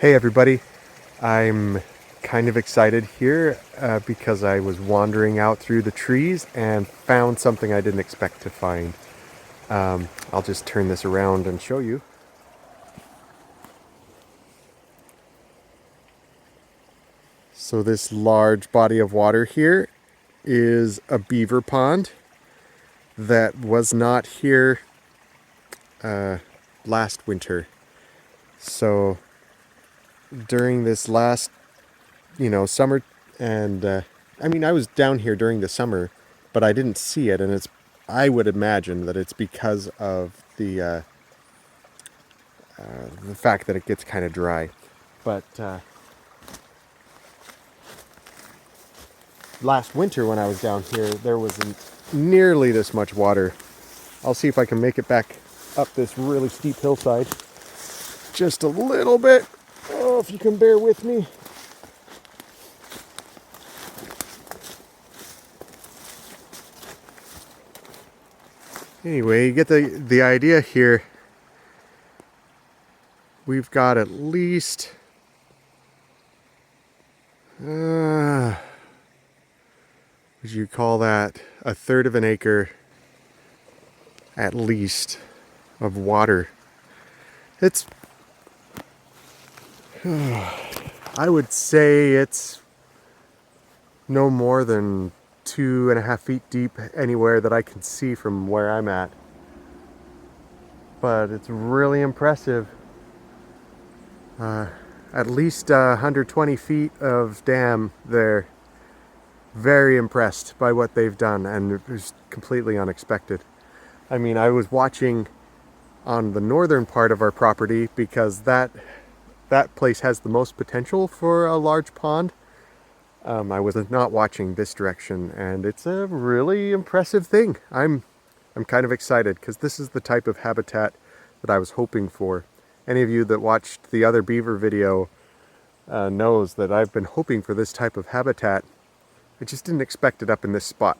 Hey everybody, I'm kind of excited here because I was wandering out through the trees and found something I didn't expect to find. I'll just turn this around and show you. So this large body of water here is a beaver pond that was not here last winter. So during this last summer, and I was down here during the summer, but I didn't see it, and I would imagine that it's because of the fact that it gets kind of dry. But last winter when I was down here, there wasn't nearly this much water. I'll see if I can make it back up this really steep hillside just a little bit. Oh, if you can bear with me. Anyway, you get the idea here. We've got at least would you call that a third of an acre at least of water. It's I would say it's no more than 2.5 feet deep anywhere that I can see from where I'm at. But it's really impressive. At least 120 feet of dam there. Very impressed by what they've done, and it was completely unexpected. I mean, I was watching on the northern part of our property because that place has the most potential for a large pond. I was not watching this direction, and it's a really impressive thing. I'm kind of excited because this is the type of habitat that I was hoping for. Any of you that watched the other beaver video knows that I've been hoping for this type of habitat. I just didn't expect it up in this spot.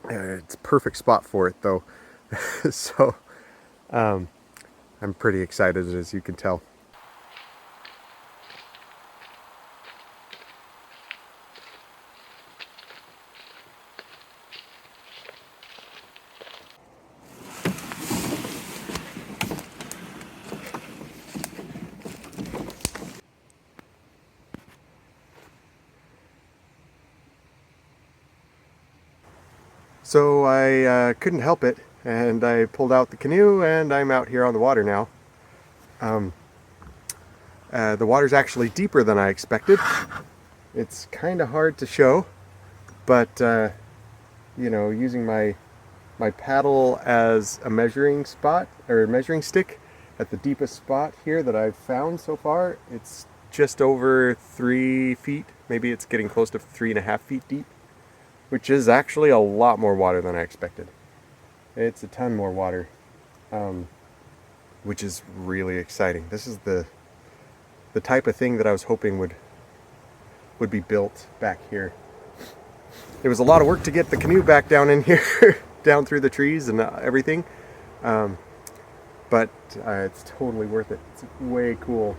It's a perfect spot for it though. So I'm pretty excited, as you can tell. So I couldn't help it, and I pulled out the canoe, and I'm out here on the water now. The water's actually deeper than I expected. It's kind of hard to show, but using my paddle as a measuring spot or measuring stick at the deepest spot here that I've found so far, it's just over 3 feet. Maybe it's getting close to 3.5 feet deep, which is actually a lot more water than I expected. It's a ton more water, which is really exciting. This is the type of thing that I was hoping would be built back here. It was a lot of work to get the canoe back down in here, down through the trees and everything, but it's totally worth it. It's way cool.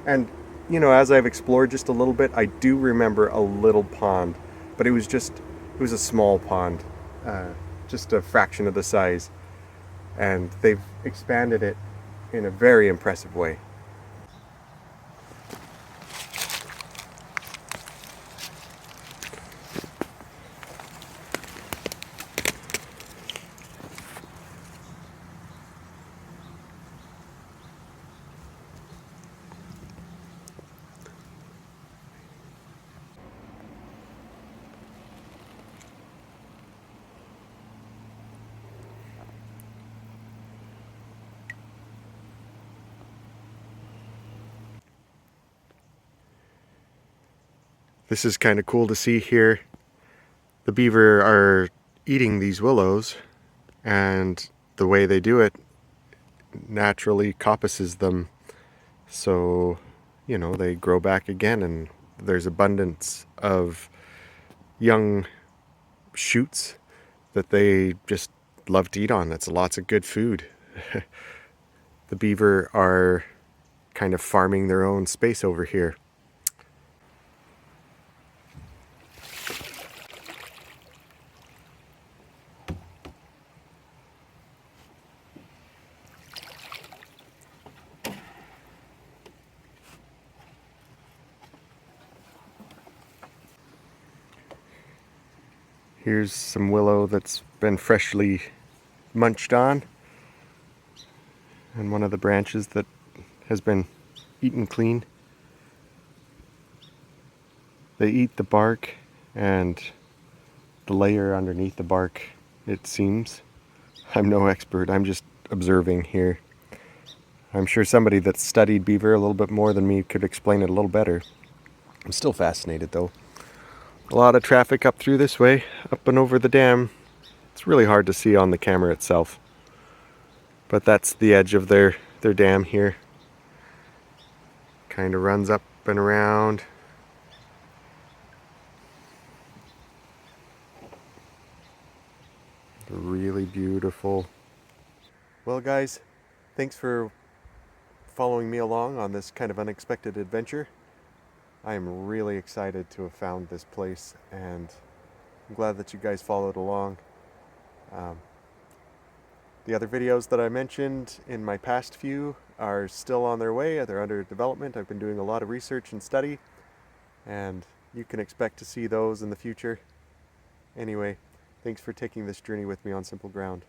And as I've explored just a little bit, I do remember a little pond, but it was a small pond, just a fraction of the size, and they've expanded it in a very impressive way. This is kind of cool to see here. The beaver are eating these willows, and the way they do it naturally coppices them. So, they grow back again, and there's abundance of young shoots that they just love to eat on. That's lots of good food. The beaver are kind of farming their own space over here. Here's some willow that's been freshly munched on, and one of the branches that has been eaten clean. They eat the bark and the layer underneath the bark, it seems. I'm no expert, I'm just observing here. I'm sure somebody that's studied beaver a little bit more than me could explain it a little better. I'm still fascinated though. A lot of traffic up through this way, up and over the dam. It's really hard to see on the camera itself. But that's the edge of their dam here. Kind of runs up and around. Really beautiful. Well guys, thanks for following me along on this kind of unexpected adventure. I am really excited to have found this place, and I'm glad that you guys followed along. The other videos that I mentioned in my past few are still on their way. They're under development. I've been doing a lot of research and study, and you can expect to see those in the future. Anyway, thanks for taking this journey with me on Simple Ground.